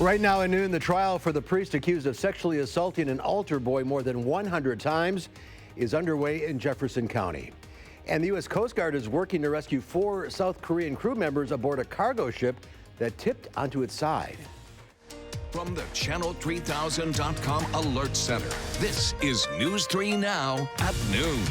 Right now at noon, the trial for the priest accused of sexually assaulting an altar boy more than 100 times is underway in Jefferson County. And the U.S. Coast Guard is working to rescue 4 South Korean crew members aboard a cargo ship that tipped onto its side. From the Channel3000.com Alert Center, this is News 3 Now at noon.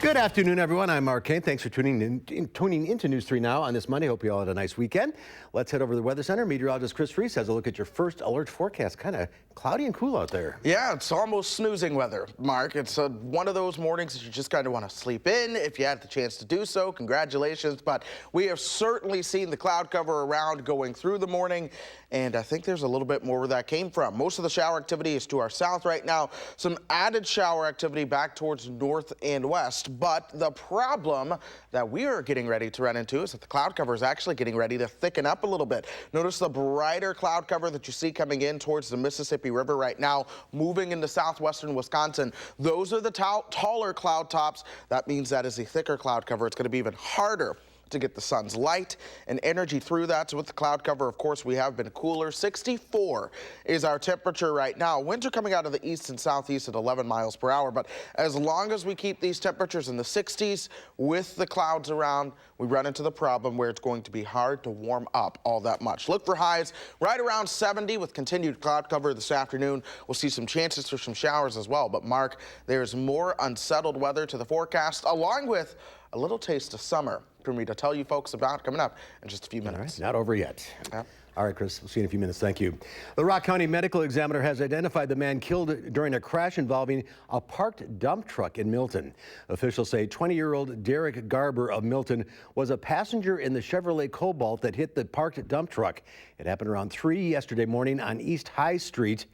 Good afternoon, everyone. I'm Mark Kane. Thanks for tuning into News 3 Now on this Monday. Hope you all had a nice weekend. Let's head over to the Weather Center. Meteorologist Chris Freese has a look at your first alert forecast. Kind of cloudy and cool out there. Yeah, it's almost snoozing weather, Mark. It's one of those mornings that you just kind of want to sleep in. If you had the chance to do so, congratulations. But we have certainly seen the cloud cover around going through the morning, and I think there's a little bit more where that came from. Most of the shower activity is to our south right now. Some added shower activity back towards north and west. But the problem that we are getting ready to run into is that the cloud cover is actually getting ready to thicken up a little bit. Notice the brighter cloud cover that you see coming in towards the Mississippi River right now, moving into southwestern Wisconsin. Those are the taller cloud tops. That means that is a thicker cloud cover. It's going to be even harder to get the sun's light and energy through that. So with the cloud cover, of course, we have been cooler. 64 is our temperature right now. Winds are coming out of the east and southeast at 11 miles per hour. But as long as we keep these temperatures in the 60s with the clouds around, we run into the problem where it's going to be hard to warm up all that much. Look for highs right around 70 with continued cloud cover this afternoon. We'll see some chances for some showers as well. But Mark, there's more unsettled weather to the forecast, along with a little taste of summer for me to tell you folks about coming up in just a few minutes. All right, not over yet. Yep. All right, Chris, we'll see you in a few minutes. Thank you. The Rock County Medical Examiner has identified the man killed during a crash involving a parked dump truck in Milton. Officials say 20-year-old Derek Garber of Milton was a passenger in the Chevrolet Cobalt that hit the parked dump truck. It happened around 3 yesterday morning on East High Street.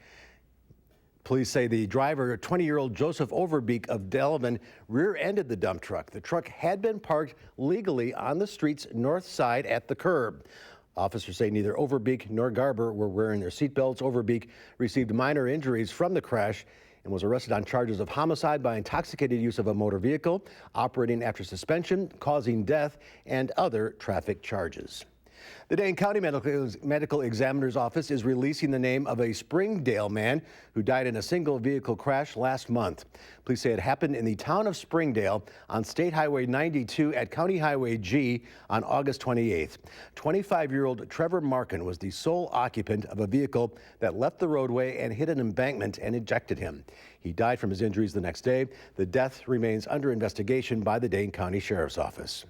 Police say the driver, 20-year-old Joseph Overbeek of Delavan, rear-ended the dump truck. The truck had been parked legally on the street's north side at the curb. Officers say neither Overbeek nor Garber were wearing their seatbelts. Overbeek received minor injuries from the crash and was arrested on charges of homicide by intoxicated use of a motor vehicle, operating after suspension, causing death, and other traffic charges. The Dane County Medical Examiner's Office is releasing the name of a Springdale man who died in a single vehicle crash last month. Police say it happened in the town of Springdale on State Highway 92 at County Highway G on August 28th. 25-year-old Trevor Markin was the sole occupant of a vehicle that left the roadway and hit an embankment and ejected him. He died from his injuries the next day. The death remains under investigation by the Dane County Sheriff's Office.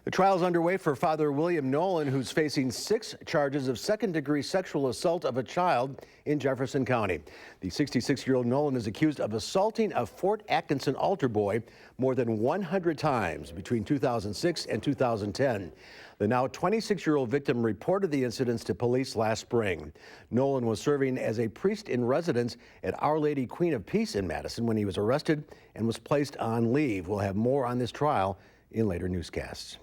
The trial is underway for Father William Nolan, who's facing 6 charges of second-degree sexual assault of a child in Jefferson County. The 66-year-old Nolan is accused of assaulting a Fort Atkinson altar boy more than 100 times between 2006 and 2010. The now 26-year-old victim reported the incidents to police last spring. Nolan was serving as a priest in residence at Our Lady Queen of Peace in Madison when he was arrested and was placed on leave. We'll have more on this trial in later newscasts.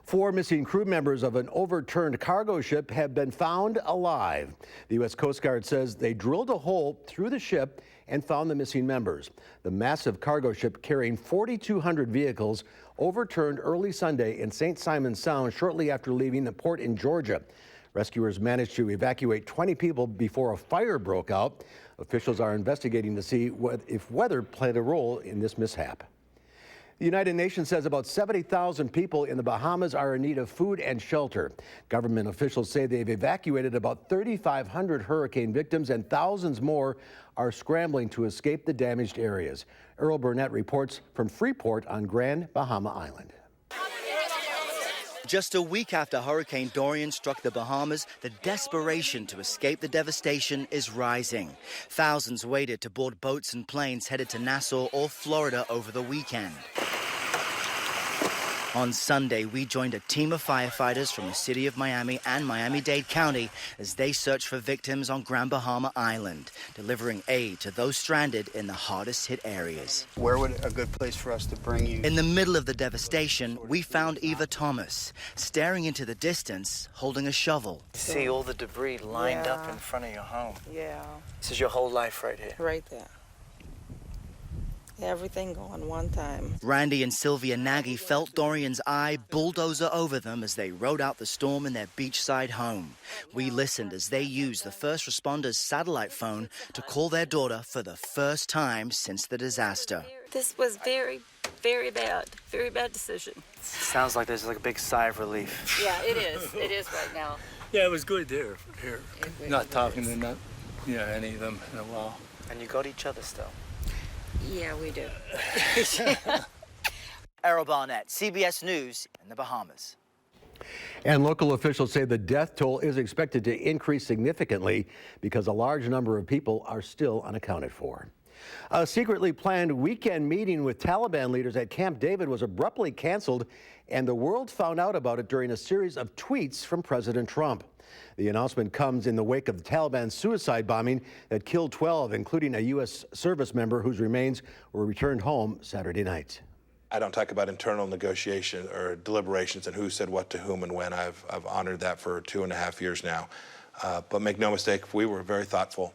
4 missing crew members of an overturned cargo ship have been found alive. The U.S. Coast Guard says they drilled a hole through the ship and found the missing members. The massive cargo ship carrying 4,200 vehicles overturned early Sunday in St. Simons Sound shortly after leaving the port in Georgia. Rescuers managed to evacuate 20 people before a fire broke out. Officials are investigating to see if weather played a role in this mishap. The United Nations says about 70,000 people in the Bahamas are in need of food and shelter. Government officials say they've evacuated about 3,500 hurricane victims and thousands more are scrambling to escape the damaged areas. Earl Burnett reports from Freeport on Grand Bahama Island. Just a week after Hurricane Dorian struck the Bahamas, the desperation to escape the devastation is rising. Thousands waited to board boats and planes headed to Nassau or Florida over the weekend. On Sunday, we joined a team of firefighters from the city of Miami and Miami-Dade County as they searched for victims on Grand Bahama Island, delivering aid to those stranded in the hardest-hit areas. Where would a good place for us to bring you? In the middle of the devastation, we found Eva Thomas, staring into the distance, holding a shovel. See all the debris lined up in front of your home. Yeah. This is your whole life right here. Right there. Everything going one time. Randy and Sylvia Nagy felt Dorian's eye bulldozer over them as they rode out the storm in their beachside home. We listened as they used the first responders' satellite phone to call their daughter for the first time since the disaster. This was very, very bad decision. Sounds like there's like a big sigh of relief. Yeah, it is. It is right now. Yeah, it was good there. Not talking to any of them in a while. And you got each other still. Yeah, we do. Errol Barnett, CBS News in the Bahamas. And local officials say the death toll is expected to increase significantly because a large number of people are still unaccounted for. A secretly planned weekend meeting with Taliban leaders at Camp David was abruptly canceled, and the world found out about it during a series of tweets from President Trump. The announcement comes in the wake of the Taliban suicide bombing that killed 12, including a U.S. service member whose remains were returned home Saturday night. I don't talk about internal negotiation or deliberations and who said what to whom and when. I've honored that for 2.5 years now. But make no mistake, we were very thoughtful.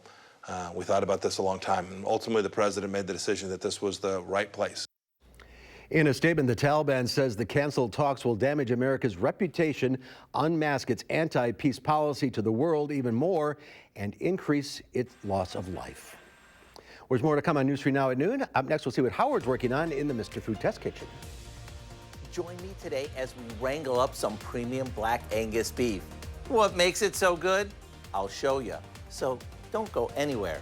We thought about this a long time, and ultimately the president made the decision that this was the right place. In a statement, the Taliban says the canceled talks will damage America's reputation, unmask its anti-peace policy to the world even more, and increase its loss of life. There's more to come on News 3 Now at noon. Up next, we'll see what Howard's working on in the Mr. Food Test Kitchen. Join me today as we wrangle up some premium Black Angus beef. What makes it so good? I'll show you. So don't go anywhere.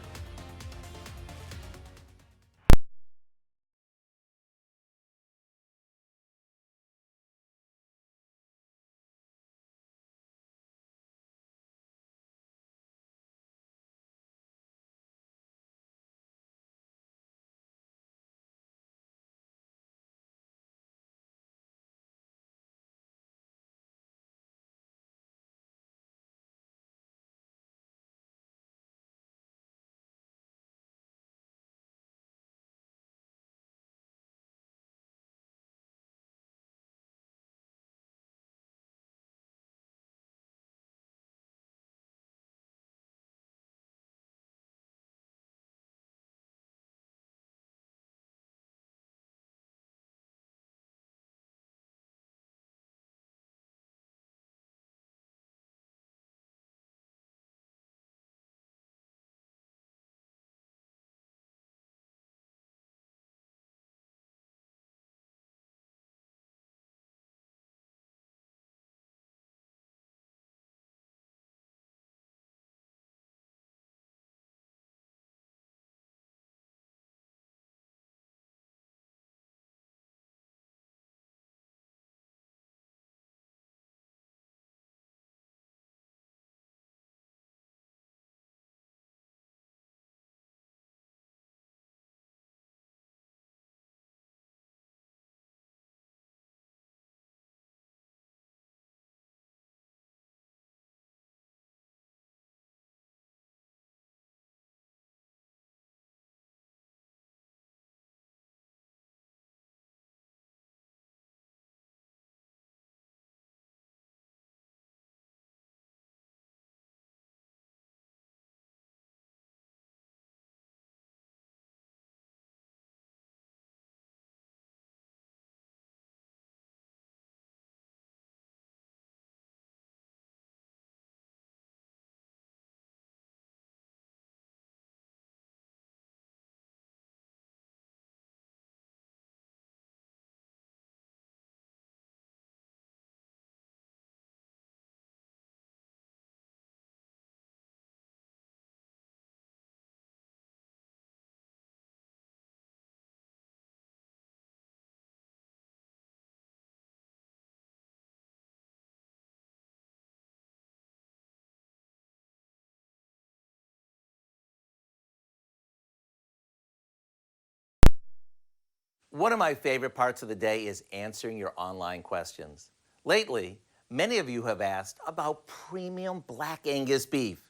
One of my favorite parts of the day is answering your online questions. Lately, many of you have asked about premium Black Angus beef.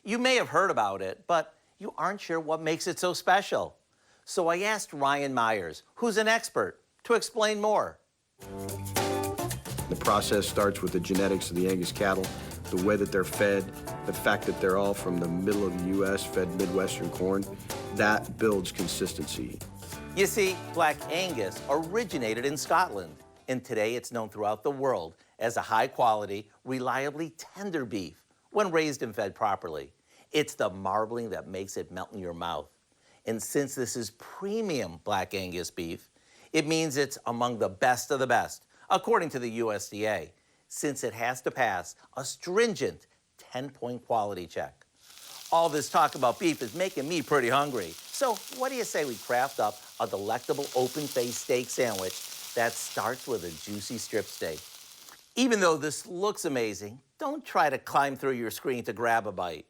You may have heard about it, but you aren't sure what makes it so special. So I asked Ryan Myers, who's an expert, to explain more. The process starts with the genetics of the Angus cattle, the way that they're fed, the fact that they're all from the middle of the U.S., fed Midwestern corn. That builds consistency. You see, Black Angus originated in Scotland, and today it's known throughout the world as a high-quality, reliably tender beef when raised and fed properly. It's the marbling that makes it melt in your mouth. And since this is premium Black Angus beef, it means it's among the best of the best, according to the USDA, since it has to pass a stringent 10-point quality check. All this talk about beef is making me pretty hungry. So what do you say we craft up a delectable open-faced steak sandwich that starts with a juicy strip steak? Even though this looks amazing, don't try to climb through your screen to grab a bite.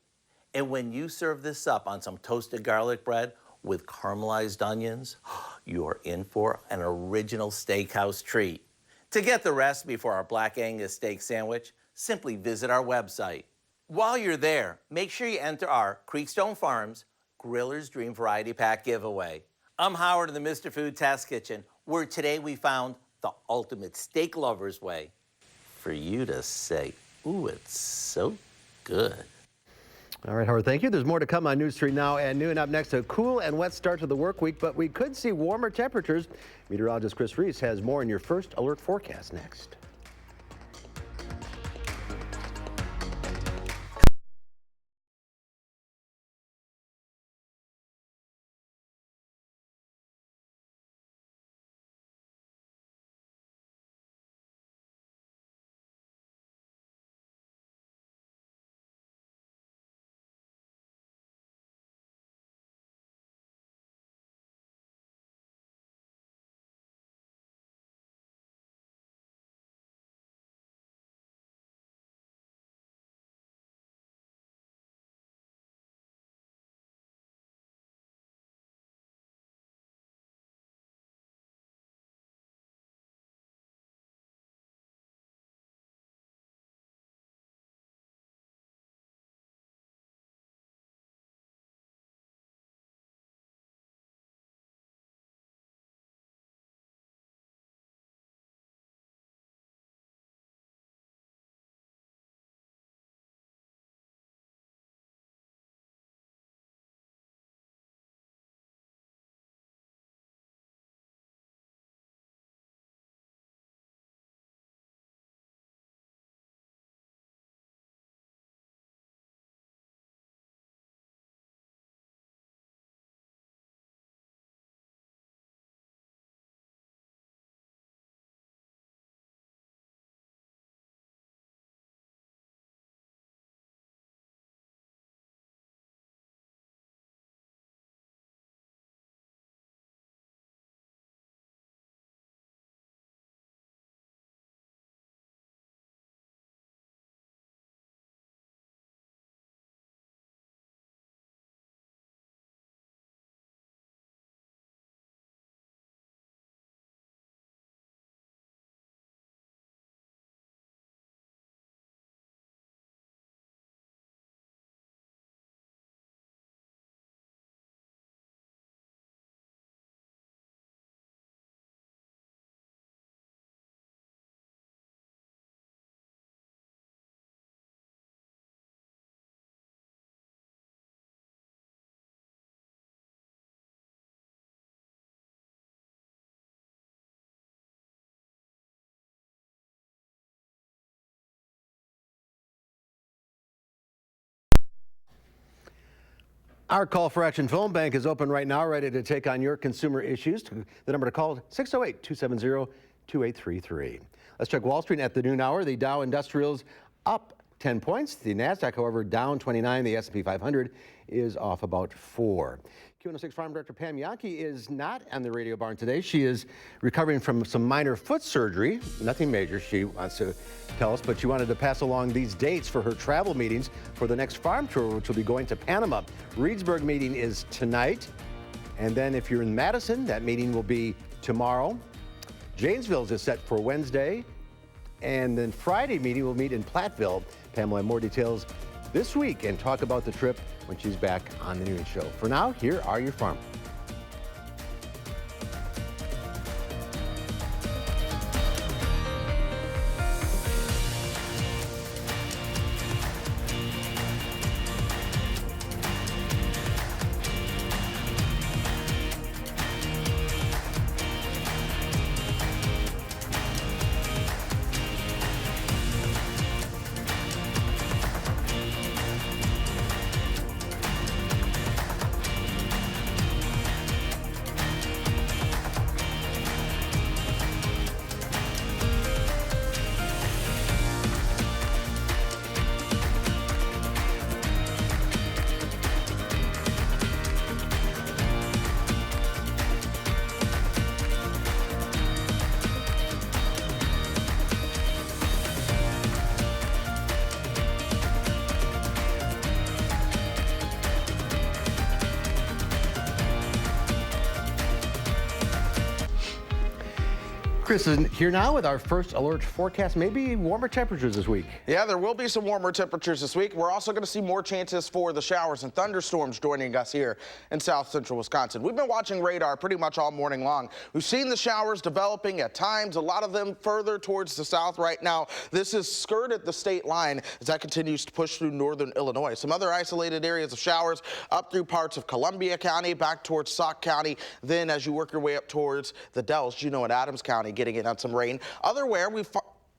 And when you serve this up on some toasted garlic bread with caramelized onions, you're in for an original steakhouse treat. To get the recipe for our Black Angus steak sandwich, simply visit our website. While you're there, make sure you enter our Creekstone Farms Griller's Dream Variety Pack giveaway. I'm Howard in the Mr. Food Test Kitchen, where today we found the ultimate steak lover's way. For you to say, ooh, it's so good. All right, Howard, thank you. There's more to come on News 3 Now and Noon. Up next, a cool and wet start to the work week, but we could see warmer temperatures. Meteorologist Chris Reese has more in your first alert forecast next. Our call for action phone bank is open right now, ready to take on your consumer issues. The number to call, 608-270-2833. Let's check Wall Street at the noon hour. The Dow Industrials up 10 points. The NASDAQ, however, down 29. The S&P 500 is off about 4. Q106 Farm Director Pam Yankee is not on the radio barn today. She is recovering from some minor foot surgery. Nothing major, she wants to tell us, but she wanted to pass along these dates for her travel meetings for the next farm tour, which will be going to Panama. Reedsburg meeting is tonight. And then if you're in Madison, that meeting will be tomorrow. Janesville is set for Wednesday. And then Friday meeting will meet in Platteville. Pam will have more details this week and talk about the trip when she's back on the Noon Show. For now, here are your farm. Chris is here now with our first alert forecast. Maybe warmer temperatures this week. Yeah, there will be some warmer temperatures this week. We're also going to see more chances for the showers and thunderstorms joining us here in south central Wisconsin. We've been watching radar pretty much all morning long. We've seen the showers developing at times, a lot of them further towards the south right now. This has skirted the state line as that continues to push through northern Illinois. Some other isolated areas of showers up through parts of Columbia County, back towards Sauk County. Then as you work your way up towards the Dells, Juneau and Adams County, getting in on some rain.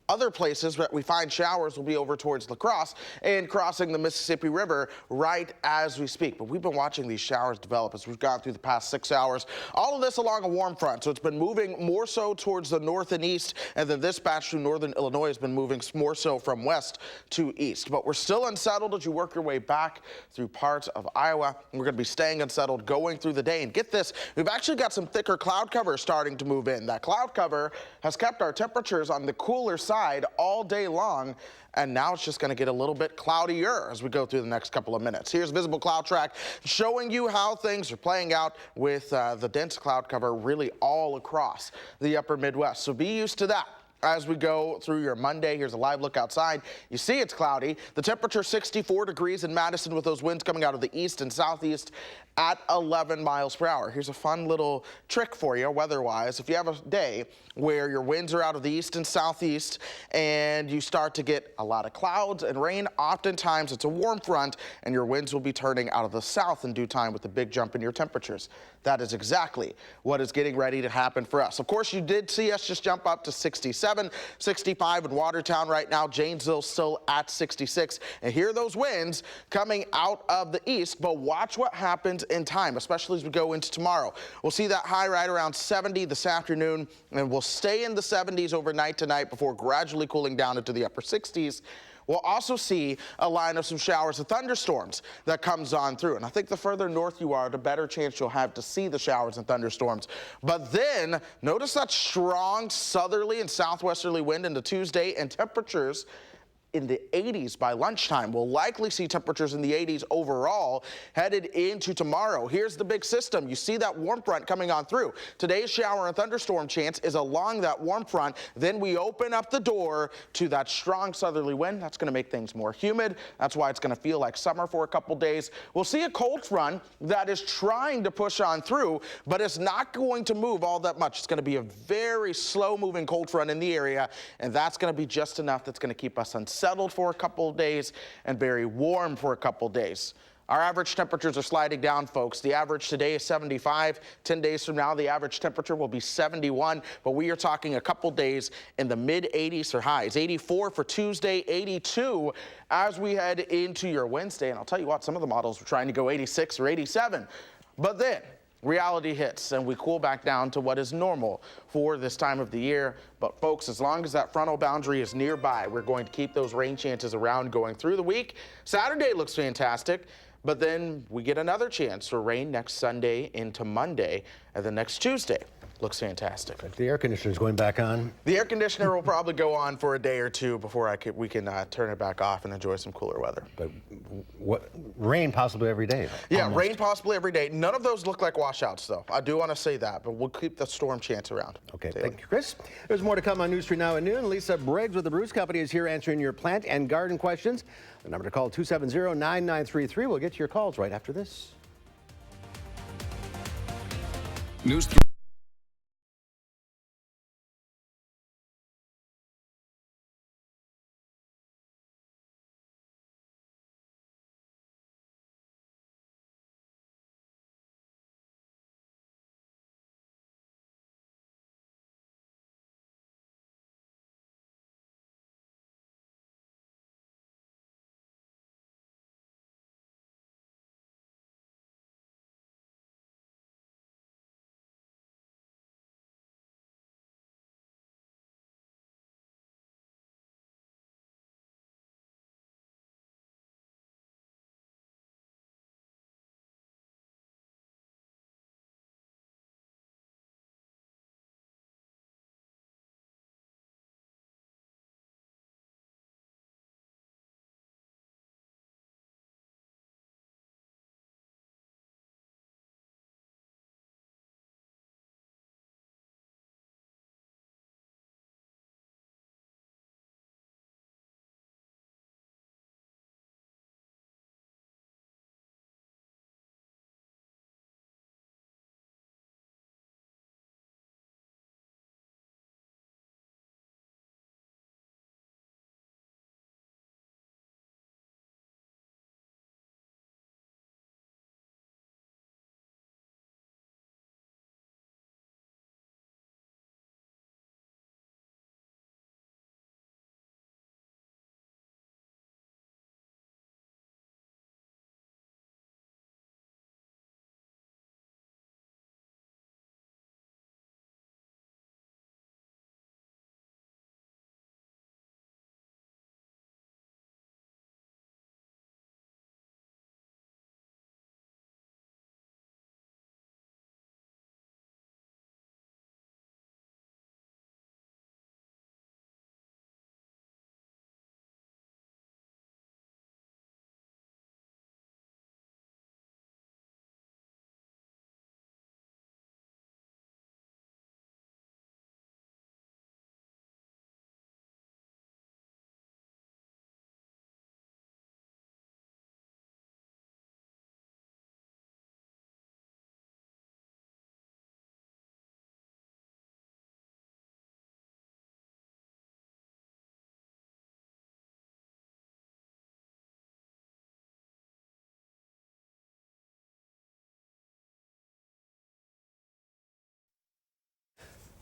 Other places that we find showers will be over towards La Crosse and crossing the Mississippi River right as we speak. But we've been watching these showers develop as we've gone through the past 6 hours. All of this along a warm front, so it's been moving more so towards the north and east, and then this batch through northern Illinois has been moving more so from west to east. But we're still unsettled as you work your way back through parts of Iowa. And we're going to be staying unsettled going through the day. And get this, we've actually got some thicker cloud cover starting to move in. That cloud cover has kept our temperatures on the cooler side all day long, and now it's just going to get a little bit cloudier as we go through the next couple of minutes. Here's visible cloud track showing you how things are playing out with the dense cloud cover really all across the upper Midwest. So be used to that. As we go through your Monday, here's a live look outside. You see it's cloudy. The temperature 64 degrees in Madison with those winds coming out of the east and southeast at 11 miles per hour. Here's a fun little trick for you weather-wise. If you have a day where your winds are out of the east and southeast and you start to get a lot of clouds and rain, oftentimes it's a warm front and your winds will be turning out of the south in due time with a big jump in your temperatures. That is exactly what is getting ready to happen for us. Of course, you did see us just jump up to 67, 65 in Watertown right now. Janesville still at 66. And hear those winds coming out of the east, but watch what happens in time, especially as we go into tomorrow. We'll see that high right around 70 this afternoon, and we'll stay in the 70s overnight tonight before gradually cooling down into the upper 60s. We'll also see a line of some showers and thunderstorms that comes on through. And I think the further north you are, the better chance you'll have to see the showers and thunderstorms. But then notice that strong southerly and southwesterly wind into Tuesday, and temperatures in the 80s by lunchtime. We'll likely see temperatures in the 80s overall headed into tomorrow. Here's the big system. You see that warm front coming on through. Today's shower and thunderstorm chance is along that warm front. Then we open up the door to that strong southerly wind. That's going to make things more humid. That's why it's going to feel like summer for a couple days. We'll see a cold front that is trying to push on through, but it's not going to move all that much. It's going to be a very slow moving cold front in the area, and that's going to be just enough that's going to keep us unsettled for a couple of days and very warm for a couple of days. Our average temperatures are sliding down, folks. The average today is 75. 10 days from now, the average temperature will be 71, but we are talking a couple days in the mid-80s for highs. 84 for Tuesday, 82 as we head into your Wednesday. And I'll tell you what, some of the models were trying to go 86 or 87, but then reality hits and we cool back down to what is normal for this time of the year. But folks, as long as that frontal boundary is nearby, we're going to keep those rain chances around going through the week. Saturday looks fantastic, but then we get another chance for rain next Sunday into Monday, and then next Tuesday looks fantastic. The air conditioner is going back on. The air conditioner will probably go on for a day or two before we can turn it back off and enjoy some cooler weather. But what, rain possibly every day? Yeah, almost. Rain possibly every day. None of those look like washouts, though. I do want to say that, but we'll keep the storm chance around. Okay, thank you, Chris. There's more to come on News 3 Now at noon. Lisa Briggs with the Bruce Company is here answering your plant and garden questions. The number to call 270-9933. We'll get to your calls right after this. News 3.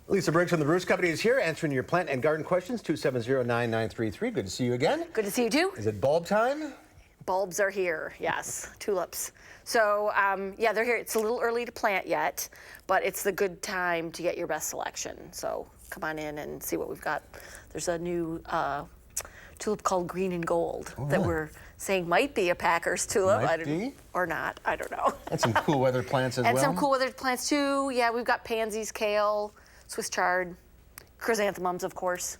Lisa Briggs from the Bruce Company is here answering your plant and garden questions, 270-9933. Good to see you again. Good to see you too. Is it bulb time? Bulbs are here, yes, tulips. So yeah, they're here. It's a little early to plant yet, but it's the good time to get your best selection. So come on in and see what we've got. There's a new tulip called Green and Gold that we're saying might be a Packer's tulip. Might be? Or not, I don't know. And some cool weather plants as well? And some cool weather plants too. Yeah, we've got pansies, kale, Swiss chard, chrysanthemums, of course.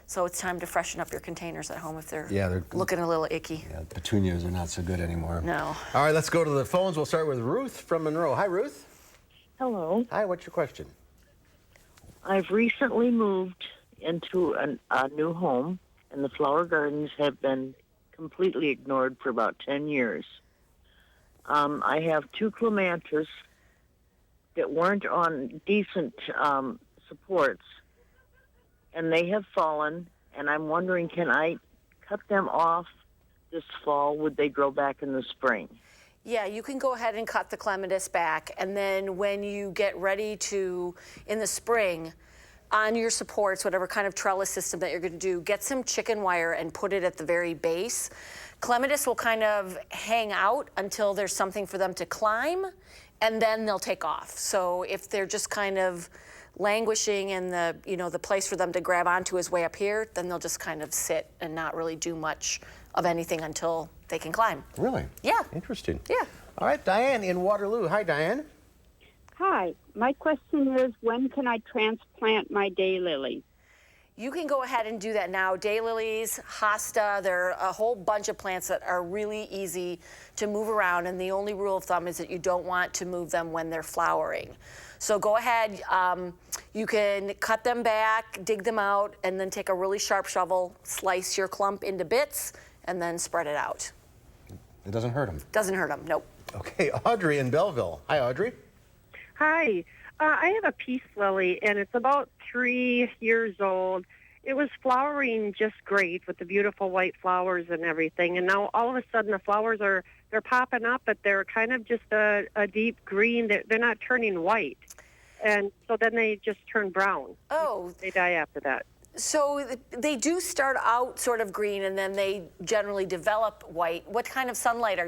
So it's time to freshen up your containers at home if they're looking a little icky. Yeah, petunias are not so good anymore. No. All right, let's go to the phones. We'll start with Ruth from Monroe. Hi, Ruth. Hello. Hi, what's your question? I've recently moved into a new home, and the flower gardens have been completely ignored for about 10 years. I have 2 clematis that weren't on decent supports, and they have fallen, and I'm wondering, can I cut them off this fall? Would they grow back in the spring? Yeah, you can go ahead and cut the clematis back, and then when you get ready to, in the spring, on your supports, whatever kind of trellis system that you're going to do, get some chicken wire and put it at the very base. Clematis will kind of hang out until there's something for them to climb, and then they'll take off. So if they're just kind of languishing and the place for them to grab onto is way up here, then they'll just kind of sit and not really do much of anything until they can climb. Really? Yeah. Interesting. Yeah. All right, Diane in Waterloo. Hi, Diane. Hi, my question is, when can I transplant my daylilies? You can go ahead and do that now. Daylilies, hosta, there are a whole bunch of plants that are really easy to move around, and the only rule of thumb is that you don't want to move them when they're flowering. So go ahead, you can cut them back, dig them out, and then take a really sharp shovel, slice your clump into bits, and then spread it out. It doesn't hurt them? Doesn't hurt them, nope. Okay, Audrey in Belleville. Hi, Audrey. Hi. I have a peace lily, and it's about 3 years old. It was flowering just great with the beautiful white flowers and everything, and now all of a sudden the flowers they're popping up, but they're kind of just a deep green. They're not turning white, and so then they just turn brown. Oh. They die after that. So they do start out sort of green, and then they generally develop white. What kind of sunlight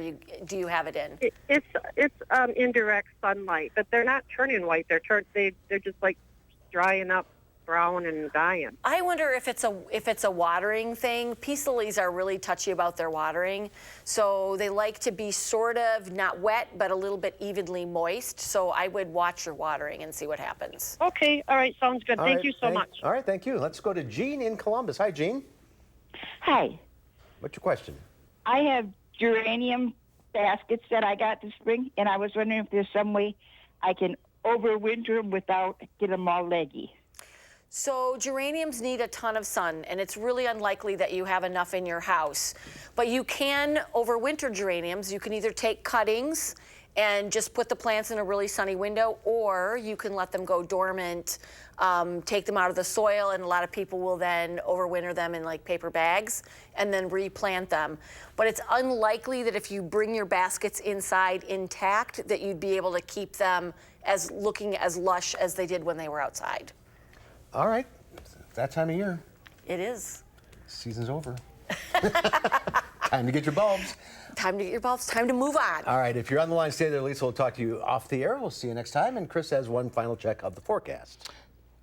do you have it in? It's indirect sunlight, but they're not turning white. They're just like drying up, brown and dying. I wonder if it's a watering thing. Peace lilies are really touchy about their watering, so they like to be sort of not wet, but a little bit evenly moist. So I would watch your watering and see what happens. Okay, all right, sounds good. Thank you so much. All right, thank you. Let's go to Jean in Columbus. Hi, Jean. Hi. What's your question? I have geranium baskets that I got this spring, and I was wondering if there's some way I can overwinter them without getting them all leggy. So geraniums need a ton of sun, and it's really unlikely that you have enough in your house. But you can overwinter geraniums. You can either take cuttings and just put the plants in a really sunny window, or you can let them go dormant, take them out of the soil, and a lot of people will then overwinter them in like paper bags and then replant them. But it's unlikely that if you bring your baskets inside intact that you'd be able to keep them as looking as lush as they did when they were outside. All right, it's that time of year. It is. Season's over. Time to get your bulbs. Time to get your bulbs. Time to move on. All right, if you're on the line, stay there. Lisa will talk to you off the air. We'll see you next time. And Chris has one final check of the forecast.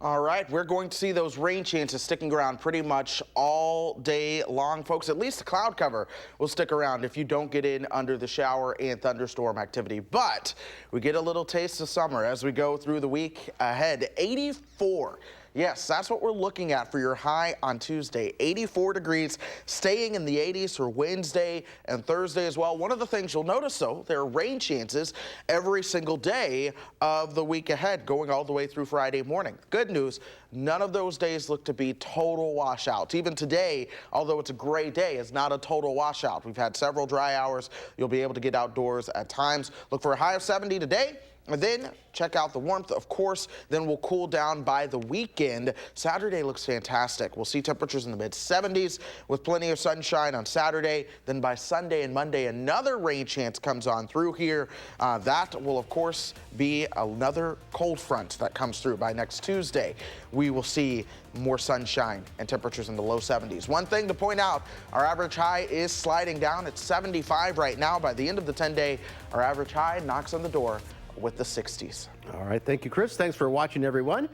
All right, we're going to see those rain chances sticking around pretty much all day long, folks. At least the cloud cover will stick around if you don't get in under the shower and thunderstorm activity. But we get a little taste of summer as we go through the week ahead. 84. Yes, that's what we're looking at for your high on Tuesday. 84 degrees, staying in the 80s for Wednesday and Thursday as well. One of the things you'll notice, though, there are rain chances every single day of the week ahead, going all the way through Friday morning. Good news, none of those days look to be total washouts. Even today, although it's a gray day, it's not a total washout. We've had several dry hours. You'll be able to get outdoors at times. Look for a high of 70 today And then check out the warmth, of course, then we'll cool down by the weekend. Saturday looks fantastic. We'll see temperatures in the mid-70s with plenty of sunshine on Saturday. Then by Sunday and Monday, another rain chance comes on through here. That will, of course, be another cold front that comes through by next Tuesday. We will see more sunshine and temperatures in the low 70s. One thing to point out, our average high is sliding down. It's 75 right now. By the end of the 10-day, our average high knocks on the door with the 60s. All right, thank you, Chris. Thanks for watching, everyone.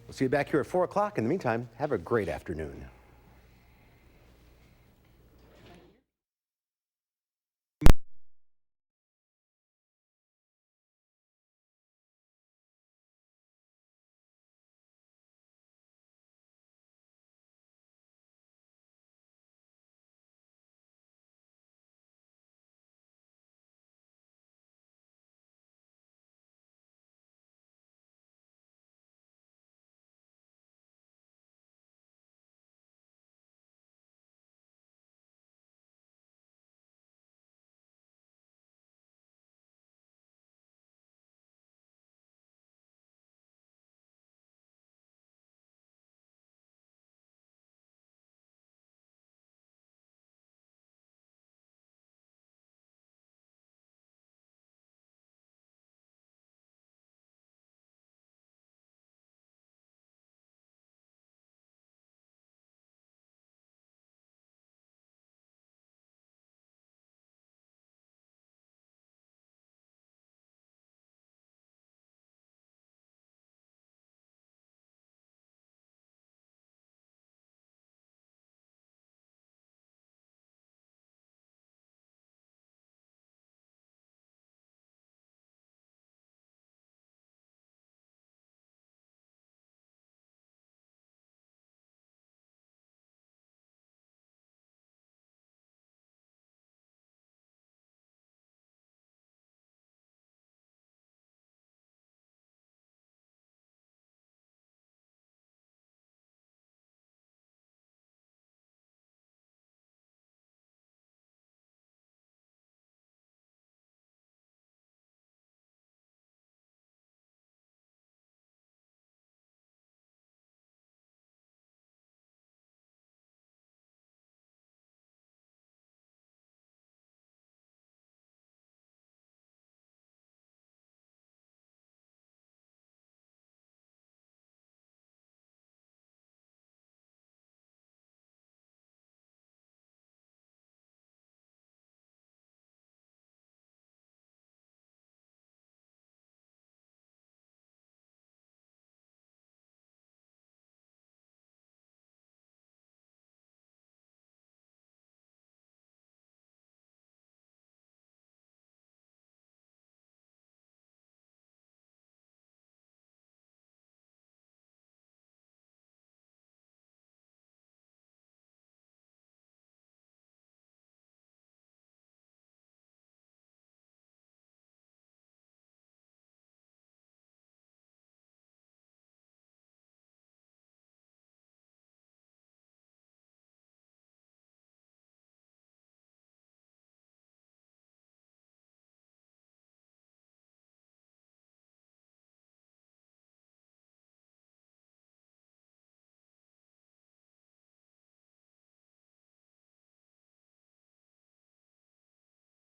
We'll see you back here at 4 o'clock. In the meantime, have a great afternoon.